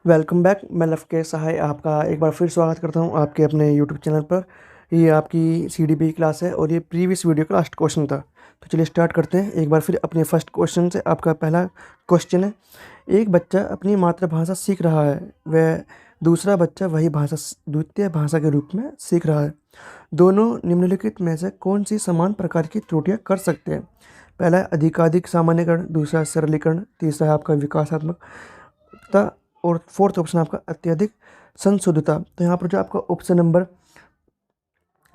Welcome back. मैं लवकेश सहाय आपका एक बार फिर स्वागत करता हूं आपके अपने यूट्यूब चैनल पर। ये आपकी CDP क्लास है और ये प्रीवियस वीडियो का लास्ट क्वेश्चन था। तो चलिए स्टार्ट करते हैं एक बार फिर अपने फर्स्ट क्वेश्चन से। आपका पहला क्वेश्चन है, एक बच्चा अपनी मातृभाषा सीख रहा है, वह दूसरा बच्चा वही भाषा द्वितीय भाषा के रूप में सीख रहा है। दोनों निम्नलिखित में से कौन सी समान प्रकार की त्रुटियां कर सकते हैं? पहला है अधिकाधिक सामान्यकरण, दूसरा सरलीकरण, तीसरा है आपका विकासात्मकता और फोर्थ ऑप्शन आपका अत्यधिक संशुद्धता। तो यहाँ पर जो आपका ऑप्शन नंबर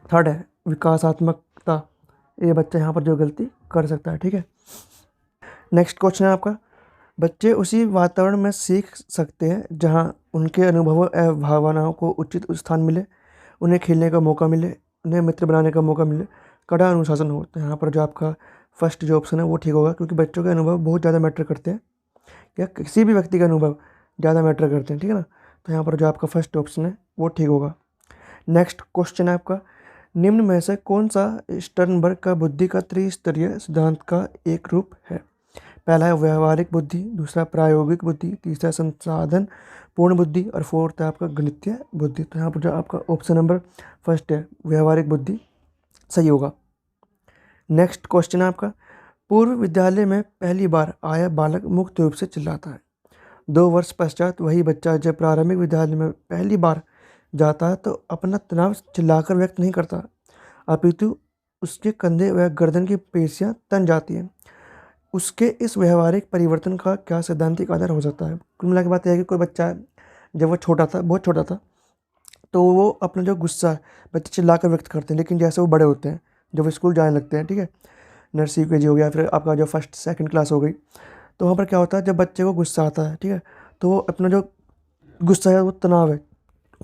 थर्ड है विकासात्मकता, ये बच्चा यहाँ पर जो गलती कर सकता है। ठीक है, नेक्स्ट क्वेश्चन है आपका, बच्चे उसी वातावरण में सीख सकते हैं जहाँ उनके अनुभवों एवं भावनाओं को उचित स्थान मिले, उन्हें खेलने का मौका मिले, उन्हें मित्र बनाने का मौका मिले, कड़ा अनुशासन हो। तो यहाँ पर जो आपका फर्स्ट जो ऑप्शन है वो ठीक होगा, क्योंकि बच्चों के अनुभव बहुत ज़्यादा मैटर करते हैं, या किसी भी व्यक्ति का अनुभव ज़्यादा मैटर करते हैं। ठीक है ना, तो यहाँ पर जो आपका फर्स्ट ऑप्शन है वो ठीक होगा। नेक्स्ट क्वेश्चन है आपका, निम्न में से कौन सा स्टर्नबर्ग का बुद्धि का त्रिस्तरीय सिद्धांत का एक रूप है? पहला है व्यवहारिक बुद्धि, दूसरा प्रायोगिक बुद्धि, तीसरा संसाधन पूर्ण बुद्धि और फोर्थ है आपका गणितीय बुद्धि। तो यहाँ पर जो आपका ऑप्शन नंबर फर्स्ट है व्यवहारिक बुद्धि सही होगा। नेक्स्ट क्वेश्चन है आपका, पूर्व विद्यालय में पहली बार आया बालक मुक्त रूप से चिल्लाता है। 2 वर्ष पश्चात वही बच्चा जब प्रारंभिक विद्यालय में पहली बार जाता है तो अपना तनाव चिल्लाकर व्यक्त नहीं करता, अपितु उसके कंधे व गर्दन की पेशियां तन जाती हैं। उसके इस व्यवहारिक परिवर्तन का क्या सैद्धांतिक आधार हो सकता है? कुल मिला के बात यह है कि कोई बच्चा जब वो छोटा था, बहुत छोटा था, तो वो अपना जो गुस्सा है बच्चे चिल्लाकर व्यक्त करते हैं, लेकिन जैसे वो बड़े होते हैं, जब वो स्कूल जाने लगते हैं, ठीक है, नर्सरी KG हो गया, फिर आपका जो फर्स्ट सेकंड क्लास हो गई, तो वहाँ पर क्या होता है, जब बच्चे को गुस्सा आता है, ठीक है, तो वो अपना जो गुस्सा है, वो तनाव है,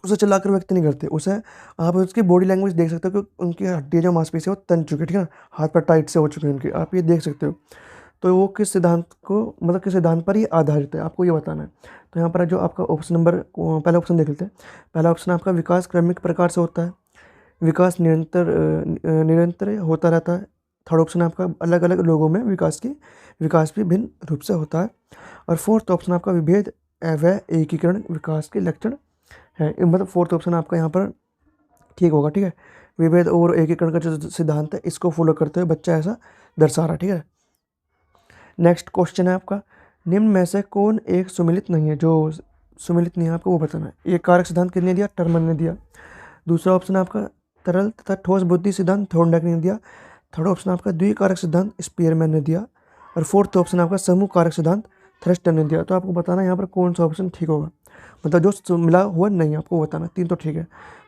उसे चिल्लाकर व्यक्त नहीं करते। उसे आप उसकी बॉडी लैंग्वेज देख सकते हो कि उनकी हड्डियाँ जो मांसपेशियाँ वो तन चुकी है, ठीक है ना, हाथ पर टाइट से हो चुके हैं उनके, आप ये देख सकते हो। तो वो किस सिद्धांत को, मतलब किस सिद्धांत पर ही आधारित है, आपको ये बताना है। तो यहाँ पर जो आपका ऑप्शन नंबर, पहला ऑप्शन देख लेते हैं। पहला ऑप्शन आपका विकास क्रमिक प्रकार से होता है, विकास निरंतर होता रहता है। थर्ड ऑप्शन आपका अलग अलग लोगों में विकास भी भिन्न रूप से होता है। और फोर्थ ऑप्शन आपका विभेद व एकीकरण विकास के लक्षण है। मतलब फोर्थ ऑप्शन आपका यहाँ पर ठीक होगा। ठीक है, विभेद और एकीकरण का जो सिद्धांत है इसको फॉलो करते हुए बच्चा ऐसा दर्शा रहा है। ठीक है, नेक्स्ट क्वेश्चन है आपका, निम्न में से कौन एक सुमिलित नहीं है? जो सुमिलित नहीं है आपको वो बताना है। एक कारक सिद्धांत किसने दिया? टर्मन ने दिया। दूसरा ऑप्शन आपका तरल तथा ठोस बुद्धि सिद्धांत थॉर्नडाइक ने दिया। थर्ड ऑप्शन आपका द्विकारक सिद्धांत स्पीयरमैन ने दिया। और फोर्थ ऑप्शन आपका समूह कारक सिद्धांत थ्रस्टर ने दिया। तो आपको बताना है यहाँ पर कौन सा ऑप्शन ठीक होगा, मतलब जो मिला हुआ नहीं आपको बताना, तीन तो ठीक है।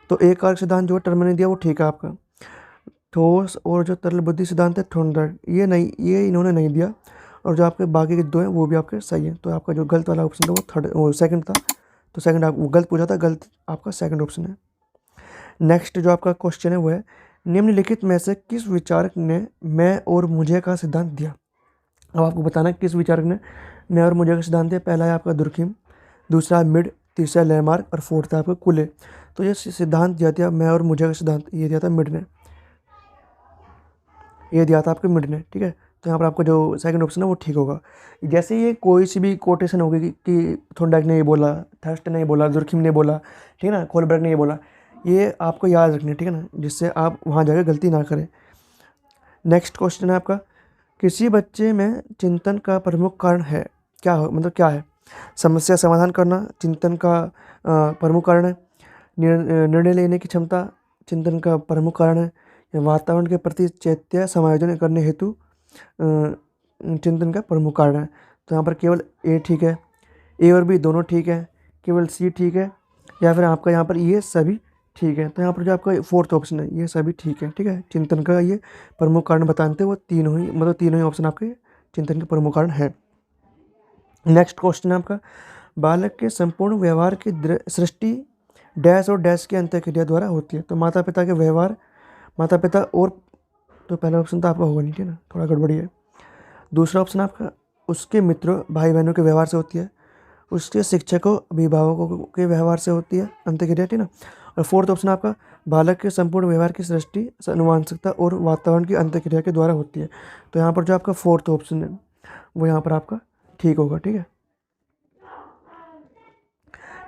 तो एक कारक सिद्धांत जो टर्मन ने दिया वो ठीक है आपका। ठोस और जो तरल बुद्धि सिद्धांत है थॉर्नडाइक, ये नहीं, ये इन्होंने नहीं दिया। और जो आपके बाकी के दो हैं वो भी आपके सही है। तो आपका जो गलत वाला ऑप्शन था वो थर्ड, वो सेकंड था। तो सेकंड आप गलत पूछा था, गलत आपका सेकंड ऑप्शन है। नेक्स्ट जो आपका क्वेश्चन है वो है, निम्नलिखित में से किस विचारक ने मैं और मुझे का सिद्धांत दिया? अब आपको बताना है किस विचारक ने मैं और मुझे का सिद्धांत दिया। पहला है आपका दुर्खिम, दूसरा है मिड, तीसरा लैमार्क और फोर्थ है आपका कुले। तो ये सिद्धांत दिया था मैं और मुझे का सिद्धांत, ये दिया था मिड ने, ये दिया था आपके मिड ने। ठीक है, तो यहाँ पर आपको जो सेकंड ऑप्शन है वो ठीक होगा। जैसे ये कोई सी भी कोटेशन होगी कि थॉर्नडाइक ने ये बोला, थर्स्ट ने ये बोला, दुर्खिम ने बोला, ठीक है ना, कोलबर्ग ने ये बोला, ये आपको याद रखनी है, ठीक है ना, जिससे आप वहाँ जाकर गलती ना करें। नेक्स्ट क्वेश्चन है आपका, किसी बच्चे में चिंतन का प्रमुख कारण है क्या हो, मतलब क्या है? समस्या समाधान करना चिंतन का प्रमुख कारण है, निर्णय लेने की क्षमता चिंतन का प्रमुख कारण है, या वातावरण के प्रति चैत्य समायोजन करने हेतु चिंतन का प्रमुख कारण है? तो यहाँ पर केवल ए ठीक है, ए और बी दोनों ठीक है, केवल सी ठीक है, या फिर आपका यहाँ पर ये सभी ठीक है। तो यहाँ पर जो आपका फोर्थ ऑप्शन है ये सभी ठीक है। ठीक है, चिंतन का ये प्रमुख कारण बताते वो तीनों ही, मतलब तीनों ही ऑप्शन आपके चिंतन के प्रमुख कारण है। नेक्स्ट क्वेश्चन है आपका, बालक के संपूर्ण व्यवहार की सृष्टि डैश और डैश की अंतःक्रिया द्वारा होती है। तो माता पिता के व्यवहार, माता पिता और, तो पहला ऑप्शन तो आपका होगा नहीं, ठीक है ना, थोड़ा गड़बड़ी है। दूसरा ऑप्शन आपका उसके मित्रों भाई बहनों के व्यवहार से होती है, उसके शिक्षकों अभिभावकों के व्यवहार से होती है अंतःक्रिया, ठीक है ना। और फोर्थ ऑप्शन आपका बालक के संपूर्ण व्यवहार की सृष्टि अनुवांशिकता और वातावरण की अंतःक्रिया के द्वारा होती है। तो यहाँ पर जो आपका फोर्थ ऑप्शन है वो यहाँ पर आपका ठीक होगा। ठीक है,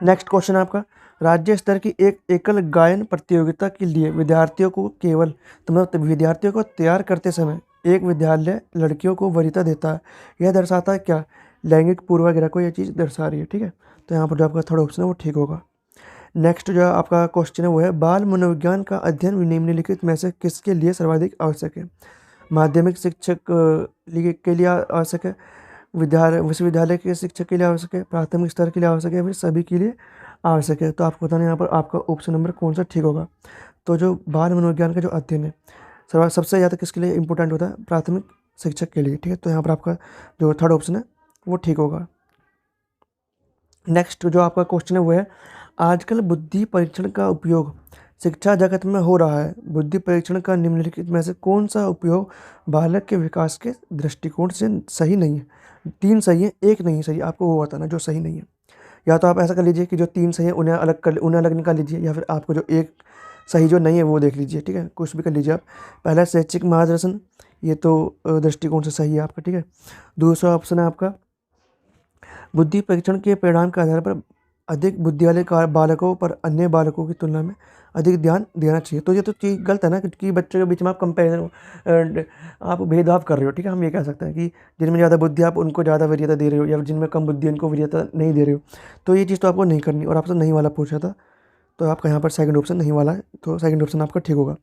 नेक्स्ट क्वेश्चन आपका, राज्य स्तर की एक एकल गायन प्रतियोगिता के लिए विद्यार्थियों को विद्यार्थियों को तैयार करते समय एक विद्यालय लड़कियों को वरीयता देता है, यह दर्शाता है क्या? लैंगिक पूर्वाग्रह को यह चीज़ दर्शा रही है। ठीक है, तो यहाँ पर जो आपका थर्ड ऑप्शन है वो ठीक होगा। नेक्स्ट जो आपका क्वेश्चन है वो है, बाल मनोविज्ञान का अध्ययन निम्नलिखित में से किसके लिए सर्वाधिक आवश्यक है? माध्यमिक शिक्षक के लिए आवश्यक है, विश्वविद्यालय के शिक्षक के लिए आवश्यक है, प्राथमिक स्तर के लिए आवश्यक है, फिर सभी के लिए आवश्यक है। तो आपको बताना यहाँ पर आपका ऑप्शन नंबर कौन सा ठीक होगा। तो जो बाल मनोविज्ञान का जो अध्ययन है सबसे ज़्यादा किसके लिए इंपॉर्टेंट होता है? प्राथमिक शिक्षक के लिए। ठीक है, तो यहाँ पर आपका जो थर्ड ऑप्शन है वो ठीक होगा। नेक्स्ट जो आपका क्वेश्चन है वो है, आजकल बुद्धि परीक्षण का उपयोग शिक्षा जगत में हो रहा है, बुद्धि परीक्षण का निम्नलिखित में से कौन सा उपयोग बालक के विकास के दृष्टिकोण से सही नहीं है? 3 सही है, 1 नहीं सही, आपको वो बताना जो सही नहीं है। या तो आप ऐसा कर लीजिए कि जो 3 सही है उन्हें अलग निकाल लीजिए, या फिर आपको जो 1 सही जो नहीं है वो देख लीजिए। ठीक है, कुछ भी कर लीजिए आप। पहला शैक्षिक मार्गदर्शन, ये तो दृष्टिकोण से सही है आपका। ठीक है, दूसरा ऑप्शन है आपका, बुद्धि परीक्षण के परिणाम के आधार पर अधिक बुद्धि वाले बालकों पर अन्य बालकों की तुलना में अधिक ध्यान देना चाहिए। तो ये तो चीज़ गलत है ना, कि बच्चों के बीच में आप कंपेरिजन आप भेदभाव कर रहे हो। ठीक है, हम ये कह सकते हैं कि जिनमें ज़्यादा बुद्धि आप उनको ज़्यादा वरीयता दे रहे हो, या जिनमें कम बुद्धि उनको वरीयता नहीं दे रहे हो। तो ये चीज़ तो आपको नहीं करनी, और आपसे नहीं वाला पूछा था, तो आपका यहाँ पर सेकंड ऑप्शन नहीं वाला है, तो सेकंड ऑप्शन आपका ठीक होगा।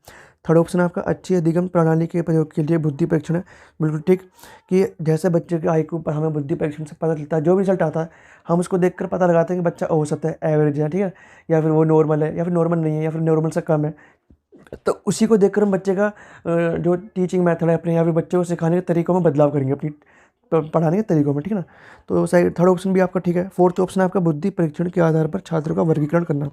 थर्ड ऑप्शन आपका, अच्छी अधिगम प्रणाली के प्रयोग के लिए बुद्धि परीक्षण है, बिल्कुल ठीक। कि जैसे बच्चे के IQ पर हमें बुद्धि परीक्षण से पता चलता है, जो भी रिजल्ट आता है हम उसको देखकर पता लगाते हैं कि बच्चा औसत है, एवरेज है, ठीक है, या फिर वो नॉर्मल है, या फिर नॉर्मल नहीं है, या फिर नॉर्मल से कम है। तो उसी को देखकर हम बच्चे का जो टीचिंग मेथड है अपने, या फिर बच्चे को सिखाने के तरीकों में बदलाव करेंगे, अपनी पढ़ाने के तरीकों में। ठीक है ना, तो थर्ड ऑप्शन भी आपका ठीक है। फोर्थ ऑप्शन आपका, बुद्धि परीक्षण के आधार पर छात्रों का वर्गीकरण करना।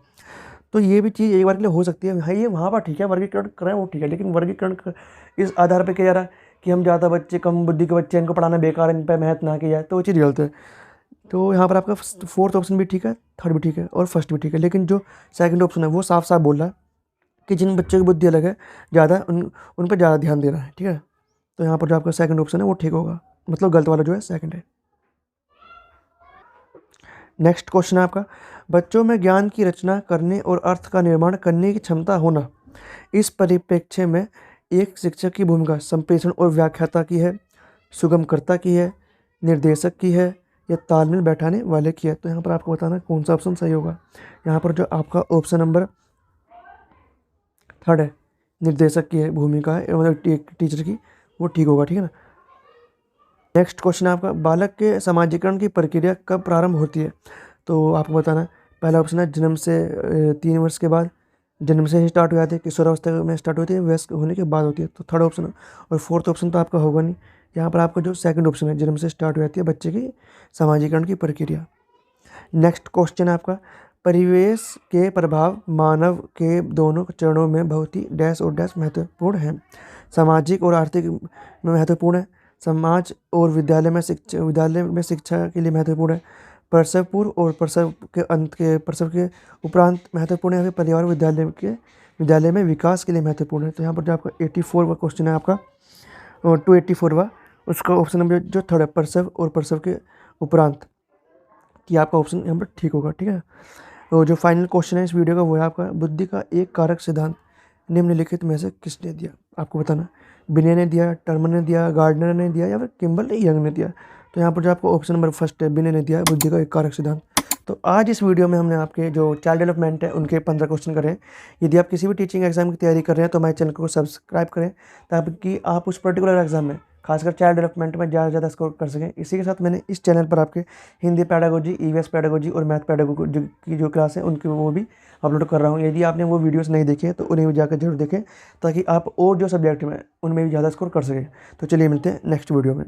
तो ये भी चीज़ एक बार के लिए हो सकती है, हाँ ये वहाँ पर ठीक है, वर्गीकरण करें वो ठीक है, लेकिन वर्गीकरण इस आधार पर किया जा रहा है कि हम ज़्यादा बच्चे, कम बुद्धि के बच्चे, इनको पढ़ाना बेकार है, इन पर मेहनत ना की जाए, तो वो चीज़ गलत है। तो यहाँ पर आपका फोर्थ ऑप्शन भी ठीक है, थर्ड भी ठीक है, और फर्स्ट भी ठीक है। लेकिन जो सेकंड ऑप्शन है वो साफ साफ बोल रहा है कि जिन बच्चों की बुद्धि अलग है ज़्यादा, उन पर ज़्यादा ध्यान देना है। ठीक है, तो यहाँ पर जो आपका सेकंड ऑप्शन है वो ठीक होगा, मतलब गलत वाला जो है सेकंड है। नेक्स्ट क्वेश्चन है आपका, बच्चों में ज्ञान की रचना करने और अर्थ का निर्माण करने की क्षमता होना, इस परिप्रेक्ष्य में एक शिक्षक की भूमिका संप्रेषण और व्याख्याता की है, सुगमकर्ता की है, निर्देशक की है, या तालमेल बैठाने वाले की है? तो यहाँ पर आपको बताना कौन सा ऑप्शन सही होगा। यहाँ पर जो आपका ऑप्शन नंबर थर्ड है, निर्देशक की है भूमिका है, मतलब टीचर की, वो ठीक होगा। ठीक है ना। नेक्स्ट क्वेश्चन है आपका, बालक के समाजीकरण की प्रक्रिया कब प्रारंभ होती है? तो आपको बताना है, पहला ऑप्शन है जन्म से 3 वर्ष के बाद, जन्म से ही स्टार्ट हो जाती है, किशोरावस्था में स्टार्ट होती है, वयस्क होने के बाद होती है, तो थर्ड ऑप्शन है। और फोर्थ ऑप्शन तो आपका होगा नहीं। यहाँ पर आपका जो सेकंड ऑप्शन है, जन्म से स्टार्ट हो जाती है बच्चे की समाजीकरण की प्रक्रिया। नेक्स्ट क्वेश्चन है आपका, परिवेश के प्रभाव मानव के दोनों चरणों में बहुत ही डैश और डैश महत्वपूर्ण है। सामाजिक और आर्थिक में महत्वपूर्ण है, समाज और विद्यालय में शिक्षा के लिए महत्वपूर्ण है, प्रसव पूर्व और प्रसव के उपरांत महत्वपूर्ण है, परिवार विद्यालय में विकास के लिए महत्वपूर्ण है। तो यहाँ पर जो आपका 84वां क्वेश्चन है आपका, 284वां, उसका ऑप्शन नंबर जो थर्ड है, प्रसव और प्रसव के उपरांत, कि आपका ऑप्शन यहाँ पर ठीक होगा। ठीक है, तो जो फाइनल क्वेश्चन है इस वीडियो का वो है आपका, बुद्धि का एक कारक सिद्धांत निम्नलिखित में से किसने दिया? आपको बताना, बिने ने दिया, टर्मर ने दिया, गार्डनर ने दिया, या फिर किम्बल यंग ने दिया? तो यहाँ पर जो आपको ऑप्शन नंबर फर्स्ट है, बिने ने दिया बुद्धि का एक कारक सिद्धांत। तो आज इस वीडियो में हमने आपके जो चाइल्ड डेवलपमेंट है उनके 15 क्वेश्चन करे हैं। यदि आप किसी भी टीचिंग एग्जाम की तैयारी कर रहे हैं तो हमारे चैनल को सब्सक्राइब करें, ताकि आप उस पर्टिकुलर एग्जाम में, खासकर चाइल्ड डेवलपमेंट में ज़्यादा से ज़्यादा स्कोर कर सकें। इसी के साथ मैंने इस चैनल पर आपके हिंदी पैडागोजी, EVS पैडागोजी और मैथ पैडागोजी की जो क्लास है उनकी वो भी अपलोड कर रहा हूँ। यदि आपने वो वीडियोस नहीं देखे हैं तो उन्हें भी जाकर जरूर देखें, ताकि आप और जो सब्जेक्ट में उनमें भी ज़्यादा स्कोर कर सकें। तो चलिए मिलते हैं नेक्स्ट वीडियो में।